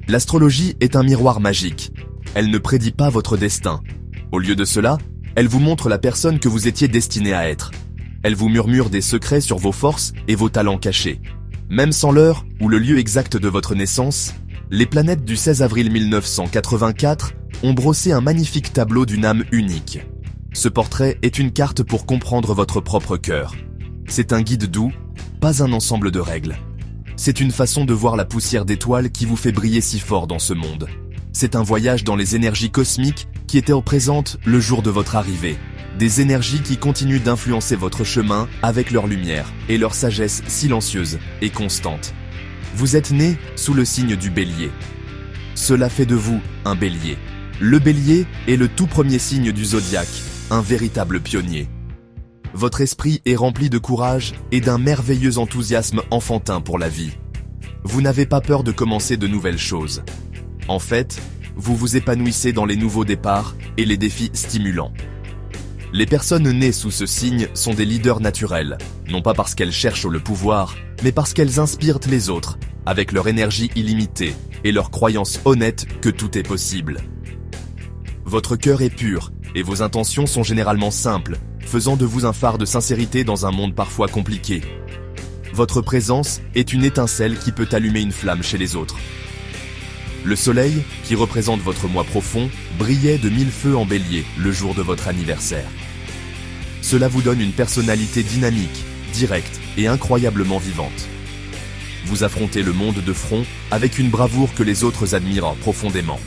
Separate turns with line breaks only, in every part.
L'astrologie est un miroir magique. Elle ne prédit pas votre destin. Au lieu de cela, elle vous montre la personne que vous étiez destiné à être. Elle vous murmure des secrets sur vos forces et vos talents cachés. Même sans l'heure ou le lieu exact de votre naissance, les planètes du 16 avril 1984 ont brossé un magnifique tableau d'une âme unique. Ce portrait est une carte pour comprendre votre propre cœur. C'est un guide doux, pas un ensemble de règles. C'est une façon de voir la poussière d'étoiles qui vous fait briller si fort dans ce monde. C'est un voyage dans les énergies cosmiques qui étaient présentes le jour de votre arrivée. Des énergies qui continuent d'influencer votre chemin avec leur lumière et leur sagesse silencieuse et constante. Vous êtes né sous le signe du Bélier. Cela fait de vous un Bélier. Le Bélier est le tout premier signe du zodiaque, un véritable pionnier. Votre esprit est rempli de courage et d'un merveilleux enthousiasme enfantin pour la vie. Vous n'avez pas peur de commencer de nouvelles choses. En fait, vous vous épanouissez dans les nouveaux départs et les défis stimulants. Les personnes nées sous ce signe sont des leaders naturels, non pas parce qu'elles cherchent le pouvoir, mais parce qu'elles inspirent les autres, avec leur énergie illimitée et leur croyance honnête que tout est possible. Votre cœur est pur et vos intentions sont généralement simples, faisant de vous un phare de sincérité dans un monde parfois compliqué. Votre présence est une étincelle qui peut allumer une flamme chez les autres. Le soleil, qui représente votre moi profond, brillait de 1000 feux en Bélier le jour de votre anniversaire. Cela vous donne une personnalité dynamique, directe et incroyablement vivante. Vous affrontez le monde de front avec une bravoure que les autres admirent profondément.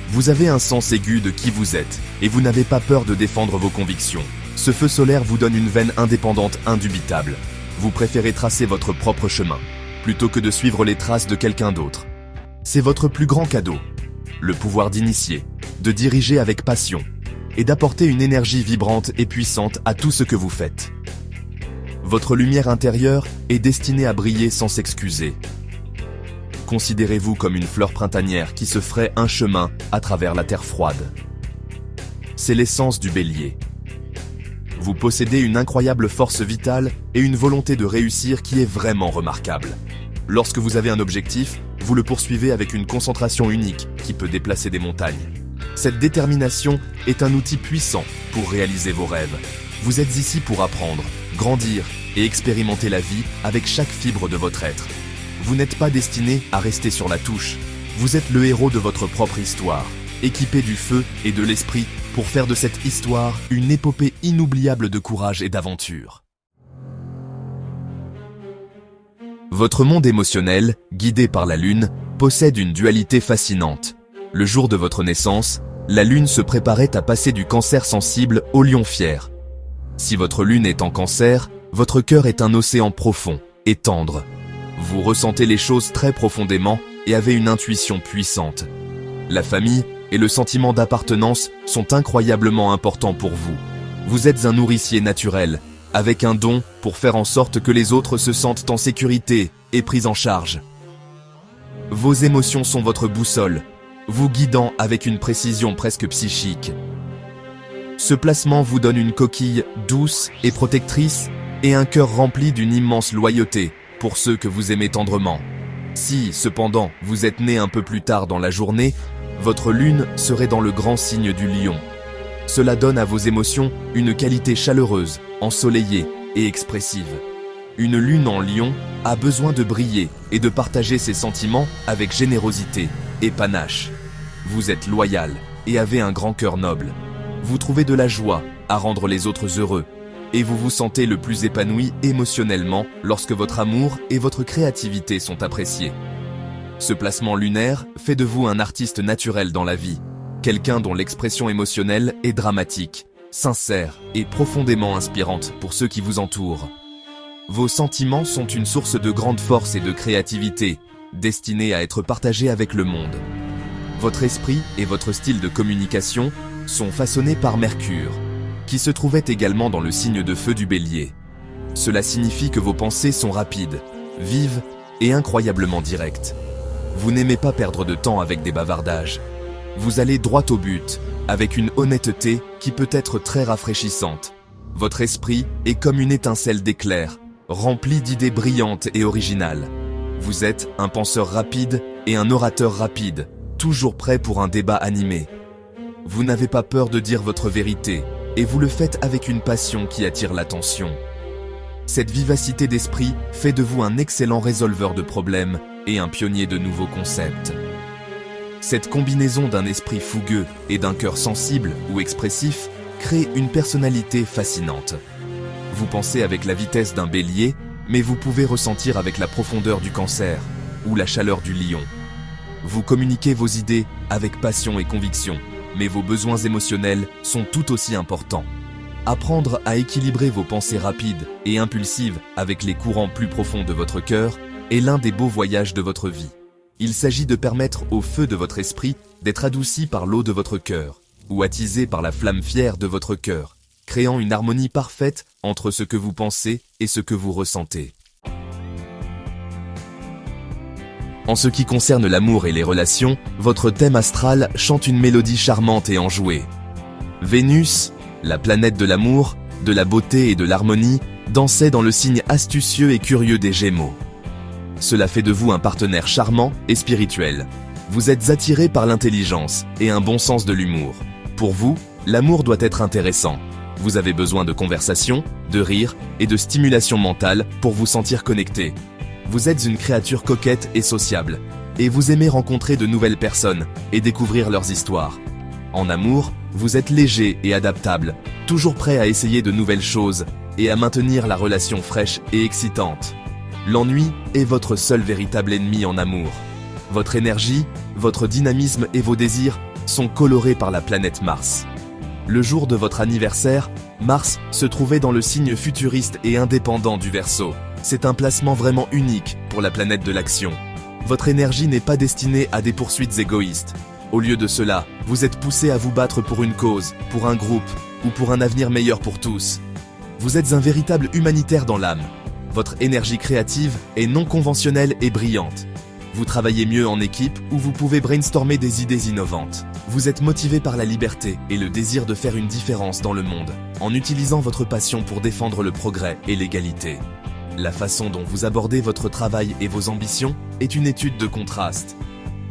Vous avez un sens aigu de qui vous êtes et vous n'avez pas peur de défendre vos convictions. Ce feu solaire vous donne une veine indépendante indubitable. Vous préférez tracer votre propre chemin, plutôt que de suivre les traces de quelqu'un d'autre. C'est votre plus grand cadeau, le pouvoir d'initier, de diriger avec passion et d'apporter une énergie vibrante et puissante à tout ce que vous faites. Votre lumière intérieure est destinée à briller sans s'excuser. Considérez-vous comme une fleur printanière qui se ferait un chemin à travers la terre froide. C'est l'essence du Bélier. Vous possédez une incroyable force vitale et une volonté de réussir qui est vraiment remarquable. Lorsque vous avez un objectif, vous le poursuivez avec une concentration unique qui peut déplacer des montagnes. Cette détermination est un outil puissant pour réaliser vos rêves. Vous êtes ici pour apprendre, grandir et expérimenter la vie avec chaque fibre de votre être. Vous n'êtes pas destiné à rester sur la touche. Vous êtes le héros de votre propre histoire, équipé du feu et de l'esprit pour faire de cette histoire une épopée inoubliable de courage et d'aventure. Votre monde émotionnel, guidé par la Lune, possède une dualité fascinante. Le jour de votre naissance, la Lune se préparait à passer du Cancer sensible au Lion fier. Si votre Lune est en Cancer, votre cœur est un océan profond et tendre. Vous ressentez les choses très profondément et avez une intuition puissante. La famille et le sentiment d'appartenance sont incroyablement importants pour vous. Vous êtes un nourricier naturel, avec un don pour faire en sorte que les autres se sentent en sécurité et pris en charge. Vos émotions sont votre boussole, vous guidant avec une précision presque psychique. Ce placement vous donne une coquille douce et protectrice et un cœur rempli d'une immense loyauté pour ceux que vous aimez tendrement. Si, cependant, vous êtes né un peu plus tard dans la journée, votre lune serait dans le grand signe du lion. Cela donne à vos émotions une qualité chaleureuse, ensoleillée et expressive. Une lune en lion a besoin de briller et de partager ses sentiments avec générosité et panache. Vous êtes loyal et avez un grand cœur noble. Vous trouvez de la joie à rendre les autres heureux et vous vous sentez le plus épanoui émotionnellement lorsque votre amour et votre créativité sont appréciés. Ce placement lunaire fait de vous un artiste naturel dans la vie, quelqu'un dont l'expression émotionnelle est dramatique, sincère et profondément inspirante pour ceux qui vous entourent. Vos sentiments sont une source de grande force et de créativité, destinée à être partagée avec le monde. Votre esprit et votre style de communication sont façonnés par Mercure, qui se trouvait également dans le signe de feu du Bélier. Cela signifie que vos pensées sont rapides, vives et incroyablement directes. Vous n'aimez pas perdre de temps avec des bavardages. Vous allez droit au but, avec une honnêteté qui peut être très rafraîchissante. Votre esprit est comme une étincelle d'éclair, rempli d'idées brillantes et originales. Vous êtes un penseur rapide et un orateur rapide, toujours prêt pour un débat animé. Vous n'avez pas peur de dire votre vérité, et vous le faites avec une passion qui attire l'attention. Cette vivacité d'esprit fait de vous un excellent résolveur de problèmes et un pionnier de nouveaux concepts. Cette combinaison d'un esprit fougueux et d'un cœur sensible ou expressif crée une personnalité fascinante. Vous pensez avec la vitesse d'un bélier, mais vous pouvez ressentir avec la profondeur du cancer ou la chaleur du lion. Vous communiquez vos idées avec passion et conviction, mais vos besoins émotionnels sont tout aussi importants. Apprendre à équilibrer vos pensées rapides et impulsives avec les courants plus profonds de votre cœur est l'un des beaux voyages de votre vie. Il s'agit de permettre au feu de votre esprit d'être adouci par l'eau de votre cœur, ou attisé par la flamme fière de votre cœur, créant une harmonie parfaite entre ce que vous pensez et ce que vous ressentez. En ce qui concerne l'amour et les relations, votre thème astral chante une mélodie charmante et enjouée. Vénus, la planète de l'amour, de la beauté et de l'harmonie, dansait dans le signe astucieux et curieux des Gémeaux. Cela fait de vous un partenaire charmant et spirituel. Vous êtes attiré par l'intelligence et un bon sens de l'humour. Pour vous, l'amour doit être intéressant. Vous avez besoin de conversation, de rire et de stimulation mentale pour vous sentir connecté. Vous êtes une créature coquette et sociable, et vous aimez rencontrer de nouvelles personnes et découvrir leurs histoires. En amour, vous êtes léger et adaptable, toujours prêt à essayer de nouvelles choses et à maintenir la relation fraîche et excitante. L'ennui est votre seul véritable ennemi en amour. Votre énergie, votre dynamisme et vos désirs sont colorés par la planète Mars. Le jour de votre anniversaire, Mars se trouvait dans le signe futuriste et indépendant du Verseau. C'est un placement vraiment unique pour la planète de l'action. Votre énergie n'est pas destinée à des poursuites égoïstes. Au lieu de cela, vous êtes poussé à vous battre pour une cause, pour un groupe ou pour un avenir meilleur pour tous. Vous êtes un véritable humanitaire dans l'âme. Votre énergie créative est non conventionnelle et brillante. Vous travaillez mieux en équipe ou vous pouvez brainstormer des idées innovantes. Vous êtes motivé par la liberté et le désir de faire une différence dans le monde, en utilisant votre passion pour défendre le progrès et l'égalité. La façon dont vous abordez votre travail et vos ambitions est une étude de contraste.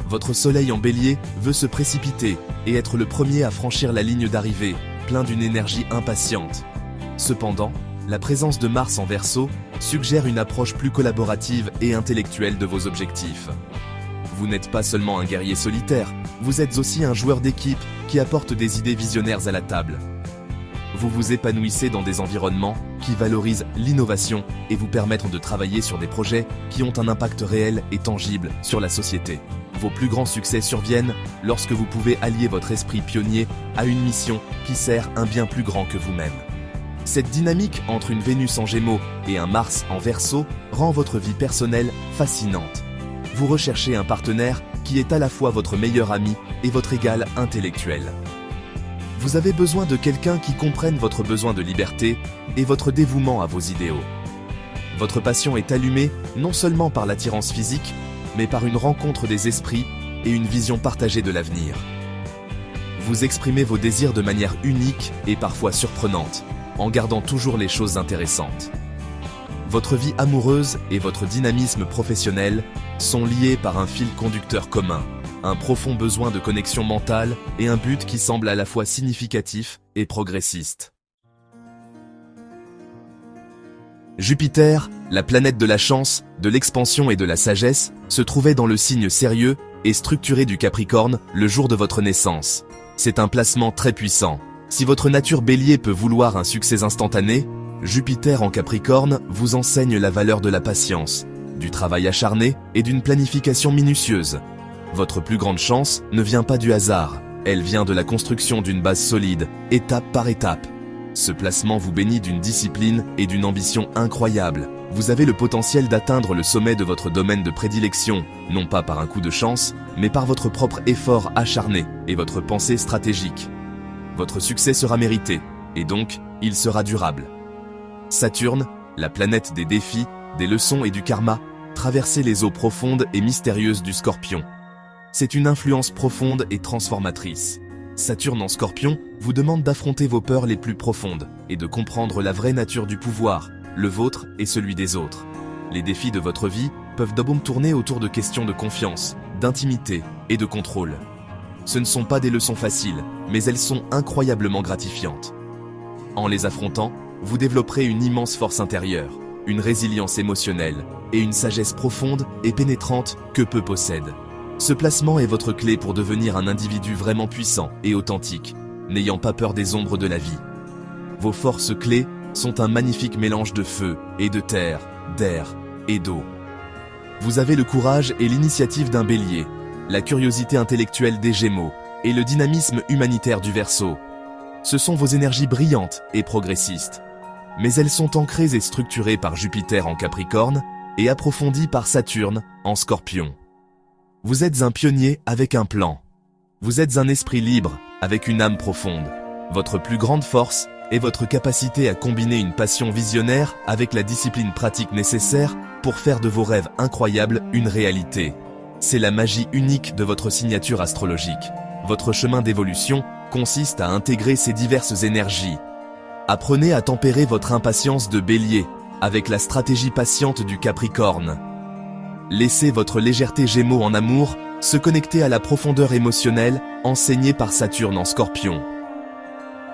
Votre soleil en bélier veut se précipiter et être le premier à franchir la ligne d'arrivée, plein d'une énergie impatiente. Cependant, la présence de Mars en Verseau suggère une approche plus collaborative et intellectuelle de vos objectifs. Vous n'êtes pas seulement un guerrier solitaire, vous êtes aussi un joueur d'équipe qui apporte des idées visionnaires à la table. Vous vous épanouissez dans des environnements qui valorisent l'innovation et vous permettent de travailler sur des projets qui ont un impact réel et tangible sur la société. Vos plus grands succès surviennent lorsque vous pouvez allier votre esprit pionnier à une mission qui sert un bien plus grand que vous-même. Cette dynamique entre une Vénus en Gémeaux et un Mars en Verseau rend votre vie personnelle fascinante. Vous recherchez un partenaire qui est à la fois votre meilleur ami et votre égal intellectuel. Vous avez besoin de quelqu'un qui comprenne votre besoin de liberté et votre dévouement à vos idéaux. Votre passion est allumée non seulement par l'attirance physique, mais par une rencontre des esprits et une vision partagée de l'avenir. Vous exprimez vos désirs de manière unique et parfois surprenante, en gardant toujours les choses intéressantes. Votre vie amoureuse et votre dynamisme professionnel sont liés par un fil conducteur commun, un profond besoin de connexion mentale et un but qui semble à la fois significatif et progressiste. Jupiter, la planète de la chance, de l'expansion et de la sagesse, se trouvait dans le signe sérieux et structuré du Capricorne le jour de votre naissance. C'est un placement très puissant. Si votre nature bélier peut vouloir un succès instantané, Jupiter en Capricorne vous enseigne la valeur de la patience, du travail acharné et d'une planification minutieuse. Votre plus grande chance ne vient pas du hasard, elle vient de la construction d'une base solide, étape par étape. Ce placement vous bénit d'une discipline et d'une ambition incroyables. Vous avez le potentiel d'atteindre le sommet de votre domaine de prédilection, non pas par un coup de chance, mais par votre propre effort acharné et votre pensée stratégique. Votre succès sera mérité, et donc, il sera durable. Saturne, la planète des défis, des leçons et du karma, traversez les eaux profondes et mystérieuses du Scorpion. C'est une influence profonde et transformatrice. Saturne en Scorpion vous demande d'affronter vos peurs les plus profondes et de comprendre la vraie nature du pouvoir, le vôtre et celui des autres. Les défis de votre vie peuvent d'abord tourner autour de questions de confiance, d'intimité et de contrôle. Ce ne sont pas des leçons faciles, mais elles sont incroyablement gratifiantes. En les affrontant, vous développerez une immense force intérieure, une résilience émotionnelle et une sagesse profonde et pénétrante que peu possèdent. Ce placement est votre clé pour devenir un individu vraiment puissant et authentique, n'ayant pas peur des ombres de la vie. Vos forces clés sont un magnifique mélange de feu et de terre, d'air et d'eau. Vous avez le courage et l'initiative d'un Bélier, la curiosité intellectuelle des Gémeaux et le dynamisme humanitaire du Verseau. Ce sont vos énergies brillantes et progressistes. Mais elles sont ancrées et structurées par Jupiter en Capricorne et approfondies par Saturne en Scorpion. Vous êtes un pionnier avec un plan. Vous êtes un esprit libre avec une âme profonde. Votre plus grande force est votre capacité à combiner une passion visionnaire avec la discipline pratique nécessaire pour faire de vos rêves incroyables une réalité. C'est la magie unique de votre signature astrologique. Votre chemin d'évolution consiste à intégrer ces diverses énergies. Apprenez à tempérer votre impatience de Bélier avec la stratégie patiente du Capricorne. Laissez votre légèreté Gémeaux en amour se connecter à la profondeur émotionnelle enseignée par Saturne en Scorpion.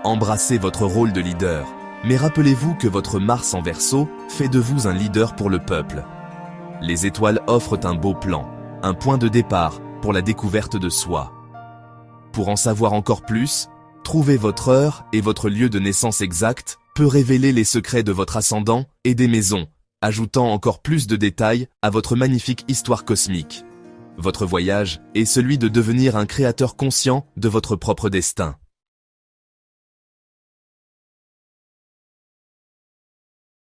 Embrassez votre rôle de leader, mais rappelez-vous que votre Mars en Verseau fait de vous un leader pour le peuple. Les étoiles offrent un beau plan, un point de départ pour la découverte de soi. Pour en savoir encore plus, trouver votre heure et votre lieu de naissance exact peut révéler les secrets de votre ascendant et des maisons, ajoutant encore plus de détails à votre magnifique histoire cosmique. Votre voyage est celui de devenir un créateur conscient de votre propre destin.